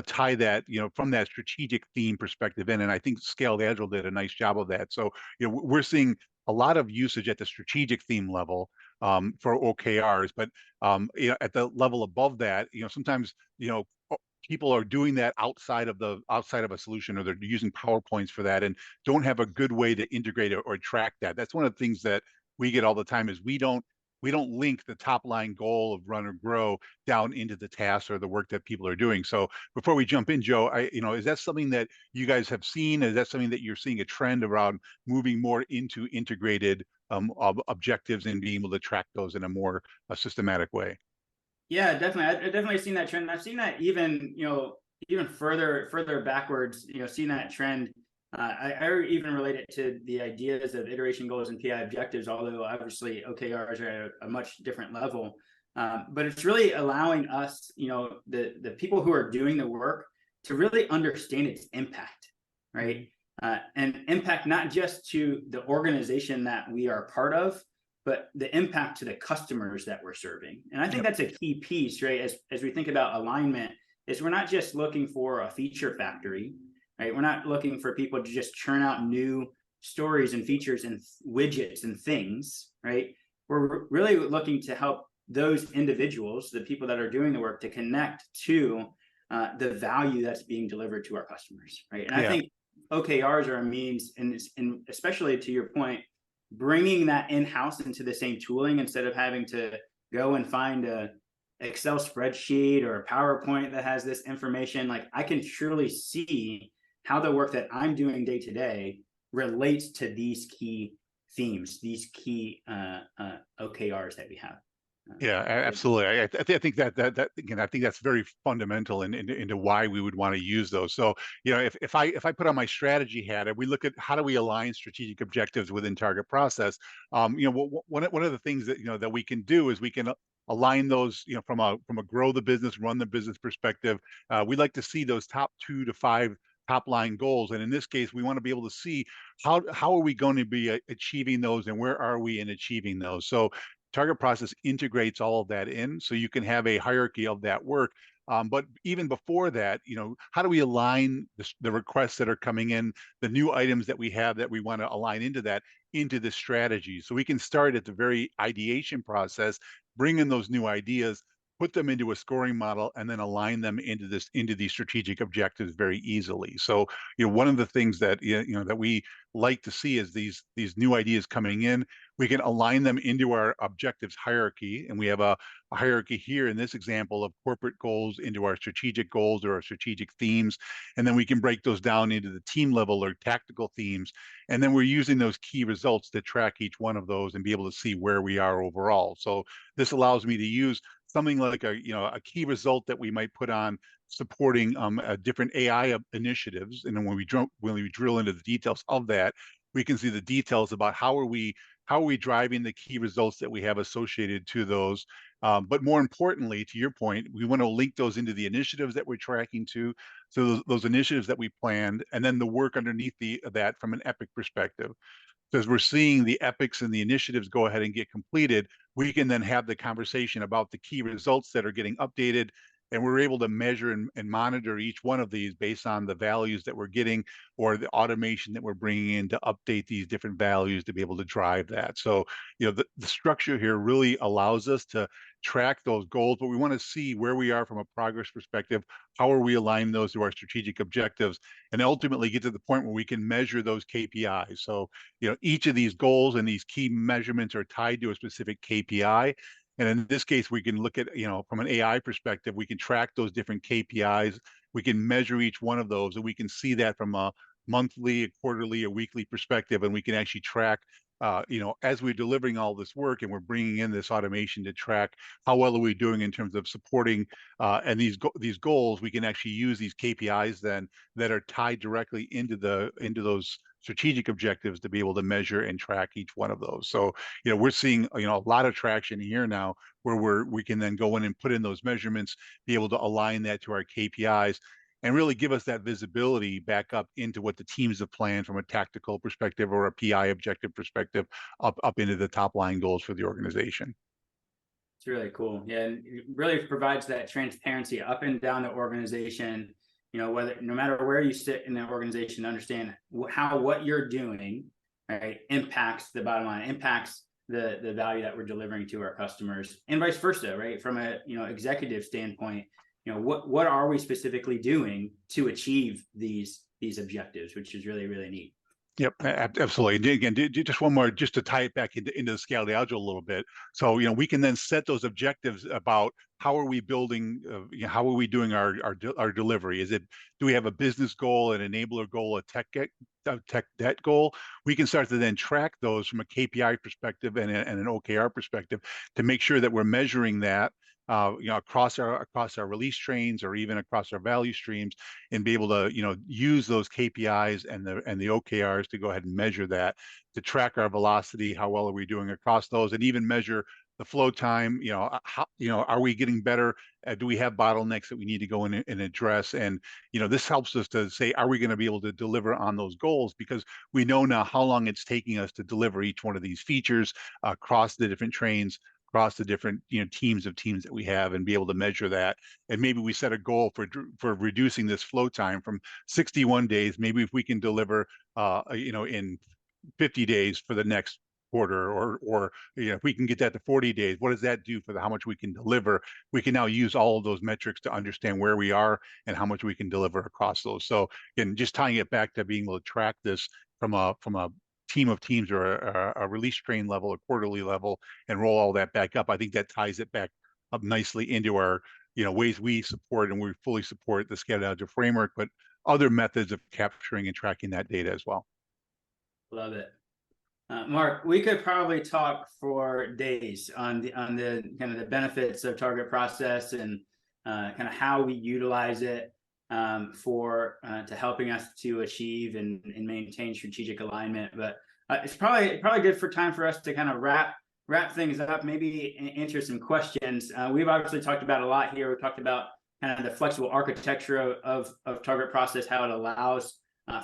tie that from that strategic theme perspective in. And I think Scaled Agile did a nice job of that. So we're seeing a lot of usage at the strategic theme level for OKRs, but at the level above that, sometimes people are doing that outside of a solution, or they're using PowerPoints for that and don't have a good way to integrate it or track that. That's one of the things that we get all the time is we don't link the top line goal of run or grow down into the tasks or the work that people are doing. So before we jump in, Joe, is that something that you guys have seen? Is that something that you're seeing a trend around moving more into integrated objectives and being able to track those in a more systematic way? Yeah, definitely. I've definitely seen that trend. I've seen that even, even further backwards, seeing that trend. I even relate it to the ideas of iteration goals and PI objectives, although obviously OKRs are at a much different level. But it's really allowing us, the people who are doing the work to really understand its impact, right? And impact not just to the organization that we are part of, but the impact to the customers that we're serving. And I think that's a key piece, right? As we think about alignment, is we're not just looking for a feature factory, right? We're not looking for people to just churn out new stories and features and widgets and things, right? We're really looking to help those individuals, the people that are doing the work, to connect to the value that's being delivered to our customers, right? And I think OKRs are a means, and especially to your point, bringing that in-house into the same tooling instead of having to go and find a Excel spreadsheet or a PowerPoint that has this information. Like, I can truly see how the work that I'm doing day to day relates to these key themes, these key OKRs that we have. Yeah, absolutely. I think that again, I think that's very fundamental into why we would want to use those. So, if I put on my strategy hat and we look at how do we align strategic objectives within target process, one of the things that that we can do is we can align those, from a grow the business, run the business perspective. We like to see those top 2 to 5 top line goals, and in this case, we want to be able to see how are we going to be achieving those, and where are we in achieving those. So target process integrates all of that in, so you can have a hierarchy of that work. But even before that, how do we align the requests that are coming in, the new items that we have that we want to align into the strategy? So we can start at the very ideation process, bring in those new ideas, put them into a scoring model, and then align them into these strategic objectives very easily. So, one of the things that that we like to see is these new ideas coming in. We can align them into our objectives hierarchy, and we have a hierarchy here in this example of corporate goals into our strategic goals or our strategic themes, and then we can break those down into the team level or tactical themes, and then we're using those key results to track each one of those and be able to see where we are overall. So this allows me to use something like a key result that we might put on supporting different AI initiatives, and then when we drill into the details of that, we can see the details about how are we driving the key results that we have associated to those. But more importantly, to your point, we want to link those into the initiatives that we're tracking to, so those initiatives that we planned, and then the work underneath that from an epic perspective. So as we're seeing the epics and the initiatives go ahead and get completed, we can then have the conversation about the key results that are getting updated, and we're able to measure and monitor each one of these based on the values that we're getting or the automation that we're bringing in to update these different values to be able to drive that. So, the structure here really allows us to track those goals, but we want to see where we are from a progress perspective. How are we aligning those to our strategic objectives, and ultimately get to the point where we can measure those KPIs. So, each of these goals and these key measurements are tied to a specific KPI. And in this case, we can look at, from an AI perspective, we can track those different KPIs. We can measure each one of those, and we can see that from a monthly, a quarterly, a weekly perspective. And we can actually track, as we're delivering all this work and we're bringing in this automation to track how well are we doing in terms of supporting and these goals. We can actually use these KPIs then that are tied directly into those strategic objectives to be able to measure and track each one of those. So, we're seeing, a lot of traction here now where we can then go in and put in those measurements, be able to align that to our KPIs, and really give us that visibility back up into what the teams have planned from a tactical perspective or a PI objective perspective up into the top line goals for the organization. It's really cool. Yeah, and it really provides that transparency up and down the organization, no matter where you sit in the organization, understand how what you're doing right, impacts the bottom line, impacts the value that we're delivering to our customers, and vice versa, right? From a executive standpoint, what are we specifically doing to achieve these objectives, which is really, really neat. Yep, absolutely. And again, just one more, just to tie it back into the scaled agile a little bit. So, we can then set those objectives about how are we building, how are we doing our delivery? Do we have a business goal, an enabler goal, a tech debt goal? We can start to then track those from a KPI perspective and an OKR perspective to make sure that we're measuring that across our release trains or even across our value streams, and be able to use those KPIs and the OKRs to go ahead and measure that, to track our velocity, how well are we doing across those, and even measure the flow time. How are we getting better? Do we have bottlenecks that we need to go in and address? And this helps us to say, are we going to be able to deliver on those goals? Because we know now how long it's taking us to deliver each one of these features across the different trains, across the different teams that we have, and be able to measure that. And maybe we set a goal for reducing this flow time from 61 days. Maybe if we can deliver in 50 days for the next quarter, or if we can get that to 40 days, what does that do for how much we can deliver? We can now use all of those metrics to understand where we are and how much we can deliver across those. So again, just tying it back to being able to track this from a team of teams, or a release train level, a quarterly level, and roll all that back up. I think that ties it back up nicely into our ways we support, and we fully support the Scaled Agile framework, but other methods of capturing and tracking that data as well. Love it. Mark, we could probably talk for days on the kind of the benefits of target process and kind of how we utilize it to helping us to achieve and maintain strategic alignment. But it's probably good for time for us to kind of wrap things up, maybe answer some questions. We've obviously talked about a lot here. We've talked about kind of the flexible architecture of target process, how it allows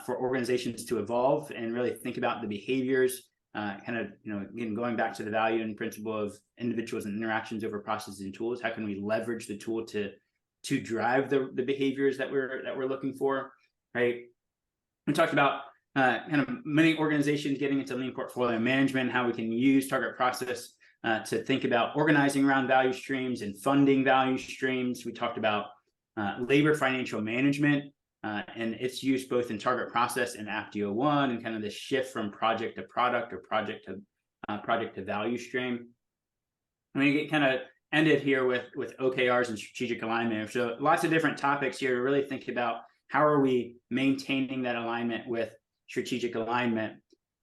for organizations to evolve and really think about the behaviors, again, going back to the value and principle of individuals and interactions over processes and tools. How can we leverage the tool to drive the behaviors that we're looking for, right? We talked about kind of many organizations getting into lean portfolio management, how we can use target process to think about organizing around value streams and funding value streams. We talked about labor financial management and its use both in target process and Apptio One, and kind of the shift from project to product or project to value stream. I mean, it kind of ended here with OKRs and strategic alignment. So lots of different topics here to really think about how are we maintaining that alignment with strategic alignment.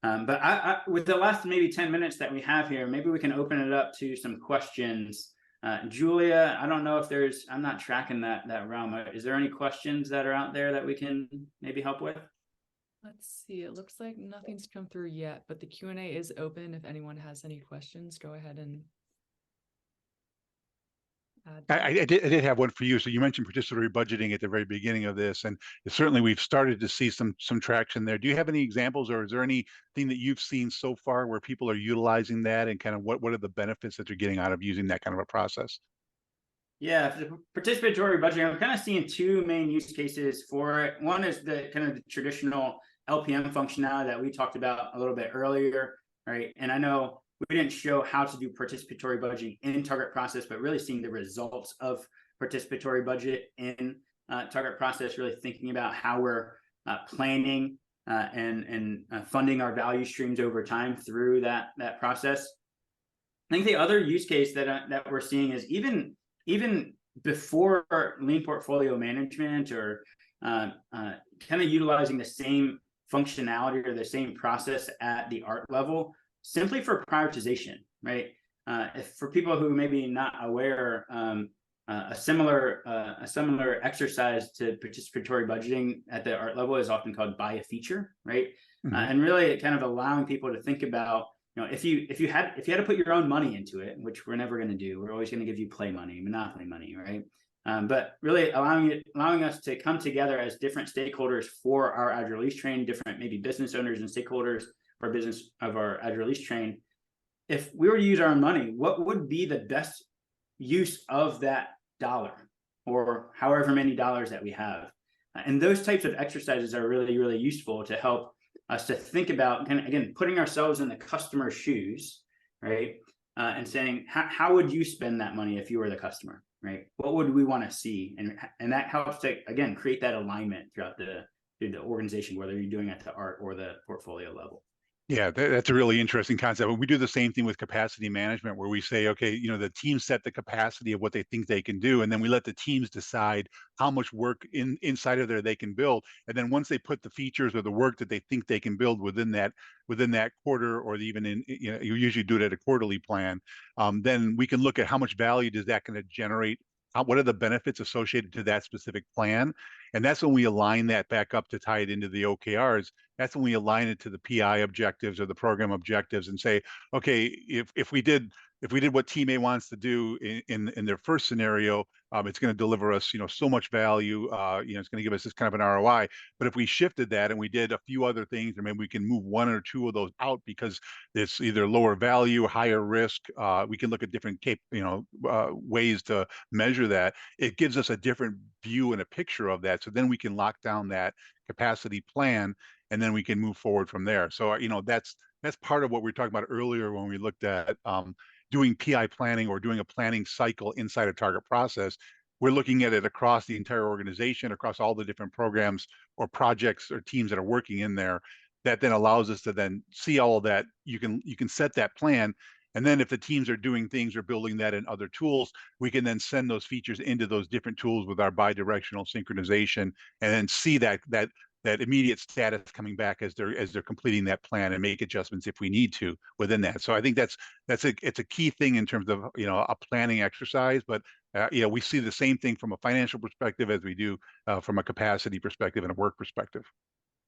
But I with the last maybe 10 minutes that we have here, maybe we can open it up to some questions. Julia, I don't know if I'm not tracking that realm. Is there any questions that are out there that we can maybe help with? Let's see. It looks like nothing's come through yet, but the Q&A is open. If anyone has any questions, go ahead and I did have one for you. So you mentioned participatory budgeting at the very beginning of this, and certainly we've started to see some traction there. Do you have any examples, or is there anything that you've seen so far where people are utilizing that, and kind of what are the benefits that they're getting out of using that kind of a process? Yeah, for participatory budgeting, I'm kind of seeing two main use cases for it. One is the kind of the traditional LPM functionality that we talked about a little bit earlier, right? And I know we didn't show how to do participatory budgeting in target process, but really seeing the results of participatory budget in target process, really thinking about how we're planning and funding our value streams over time through that process. I think the other use case that we're seeing is even before lean portfolio management, or kind of utilizing the same functionality or the same process at the art level, simply for prioritization, right? If for people who may be not aware, a similar exercise to participatory budgeting at the art level is often called buy a feature, right? Mm-hmm. And really kind of allowing people to think about, if you had to put your own money into it, which we're never going to do, we're always going to give you play money, monopoly money, right? But really allowing us to come together as different stakeholders for our Agile Release Train, different maybe business owners and stakeholders for our business of our Agile Release Train. If we were to use our own money, what would be the best use of that dollar, or however many dollars that we have? And those types of exercises are really, really useful to help us to think about, kind of, again, putting ourselves in the customer's shoes, right? And saying, how would you spend that money if you were the customer, right? What would we want to see? And that helps to, again, create that alignment throughout the organization, whether you're doing it at the art or the portfolio level. Yeah, that's a really interesting concept. And we do the same thing with capacity management, where we say, okay, the teams set the capacity of what they think they can do, and then we let the teams decide how much work inside of there they can build. And then once they put the features or the work that they think they can build within that quarter, or even you usually do it at a quarterly plan, then we can look at how much value does that going to generate. What are the benefits associated to that specific plan? And that's when we align that back up to tie it into the OKRs. That's when we align it to the PI objectives or the program objectives and say, okay, if we did what team A wants to do in their first scenario, it's going to deliver us, so much value. It's going to give us this kind of an ROI. But if we shifted that and we did a few other things, or maybe we can move one or two of those out because it's either lower value, higher risk. We can look at different ways to measure that. It gives us a different view and a picture of that. So then we can lock down that capacity plan, and then we can move forward from there. So, that's part of what we were talking about earlier when we looked at doing PI planning or doing a planning cycle inside a target process. We're looking at it across the entire organization, across all the different programs or projects or teams that are working in there. That then allows us to then see all of that. You can set that plan. And then if the teams are doing things or building that in other tools, we can then send those features into those different tools with our bidirectional synchronization, and then see that immediate status coming back as they're completing that plan, and make adjustments if we need to within that. So I think it's a key thing in terms of a planning exercise. But we see the same thing from a financial perspective as we do from a capacity perspective and a work perspective.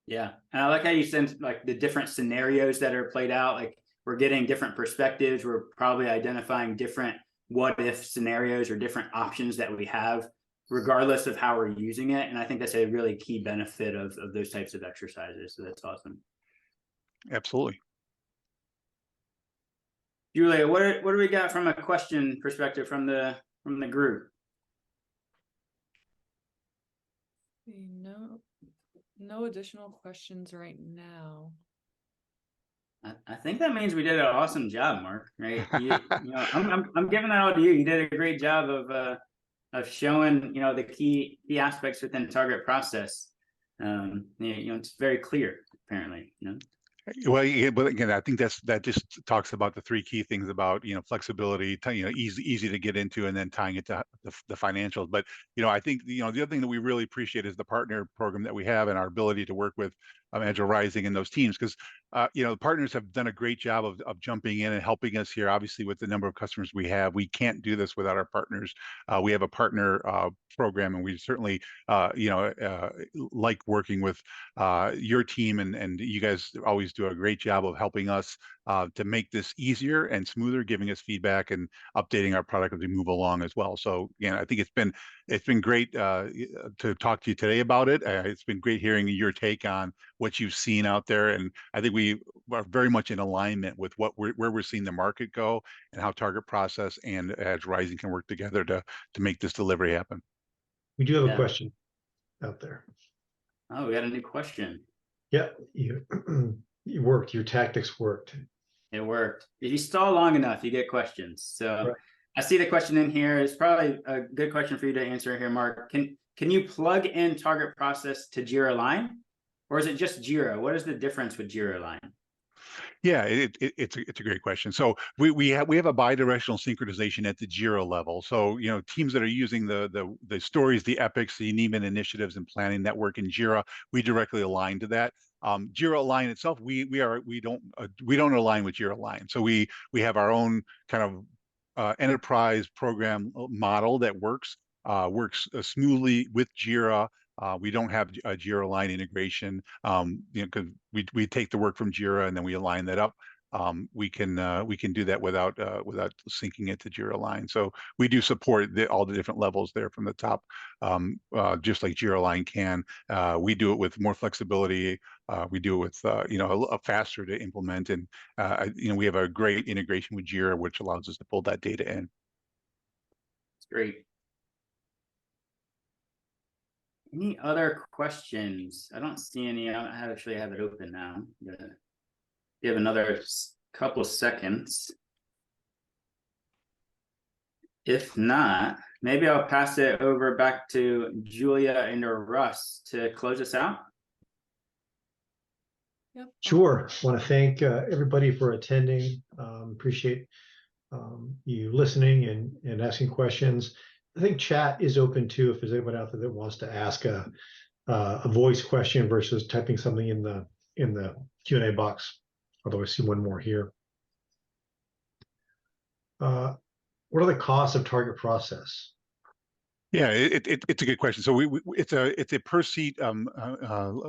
Yeah, and I like how you send like the different scenarios that are played out. Like, we're getting different perspectives. We're probably identifying different what if scenarios or different options that we have, regardless of how we're using it. And I think that's a really key benefit of those types of exercises. So that's awesome. Absolutely. Julia, what do we got from a question perspective from the group? No additional questions right now. I think that means we did an awesome job, Mark. Right? I'm giving that all to you. You did a great job of showing the key aspects within target process. It's very clear, apparently. Well, yeah, but again, I think that just talks about the three key things about flexibility, easy to get into, and then tying it to the financials. But I think the other thing that we really appreciate is the partner program that we have, and our ability to work with Agile Rising and those teams, because the partners have done a great job of jumping in and helping us here. Obviously, with the number of customers we have, we can't do this without our partners. We have a partner program, and we certainly like working with your team, and you guys always do a great job of helping us to make this easier and smoother, giving us feedback and updating our product as we move along as well. So again, I think it's been great to talk to you today about it. It's been great hearing your take on what you've seen out there, and I think we are very much in alignment with where we're seeing the market go, and how Target Process and Agile Rising can work together to make this delivery happen. We do have a question out there. Oh, we got a new question. Yeah, you worked. Your tactics worked. It worked. If you stall long enough, you get questions. So right. I see the question in here. It's probably a good question for you to answer here, Mark. Can you plug in Target Process to Jira Line, or is it just Jira? What is the difference with Jira Line? Yeah, it's a great question. So we have a bidirectional synchronization at the Jira level. So teams that are using the stories, the epics, the even initiatives and planning network in Jira, we directly align to that. Jira Align itself, we don't align with Jira Align. So we have our own kind of enterprise program model that works smoothly with Jira. We don't have a Jira Align integration, because we take the work from Jira and then we align that up. We can do that without syncing it to Jira Align. So we do support all the different levels there from the top, just like Jira Align can. We do it with more flexibility. We do it with a faster to implement, and we have a great integration with Jira, which allows us to pull that data in. It's great. Any other questions? I don't see any. I actually have it open now. Give another couple seconds. If not, maybe I'll pass it over back to Julia and or Russ to close us out. Yep. Sure. Want to thank everybody for attending. Appreciate you listening and asking questions. I think chat is open too if there's anybody out there that wants to ask a voice question versus typing something in the Q&A box. Although I see one more here. What are the costs of target process? Yeah, it's a good question. So it's a per seat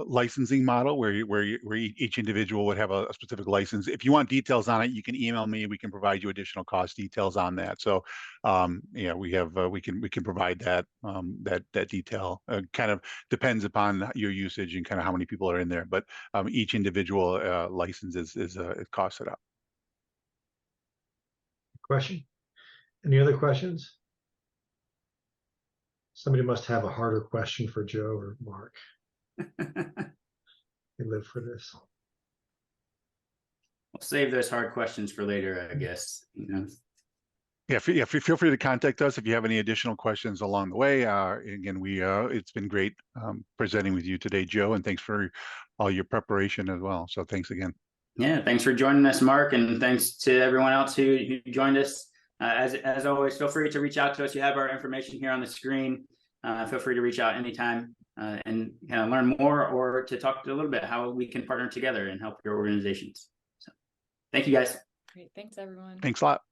licensing model where each individual would have a specific license. If you want details on it, you can email me. We can provide you additional cost details on that. So yeah, we can provide that that detail. Kind of depends upon your usage and kind of how many people are in there. But each individual license is costed up. Question? Any other questions? Somebody must have a harder question for Joe or Mark. They live for this. We'll save those hard questions for later, I guess. Yeah, feel free to contact us if you have any additional questions along the way. Again, it's been great presenting with you today, Joe, and thanks for all your preparation as well. So thanks again. Yeah, thanks for joining us, Mark, and thanks to everyone else who joined us. As always, feel free to reach out to us. You have our information here on the screen. Feel free to reach out anytime and learn more or to talk a little bit how we can partner together and help your organizations. So, thank you, guys. Great. Thanks, everyone. Thanks a lot.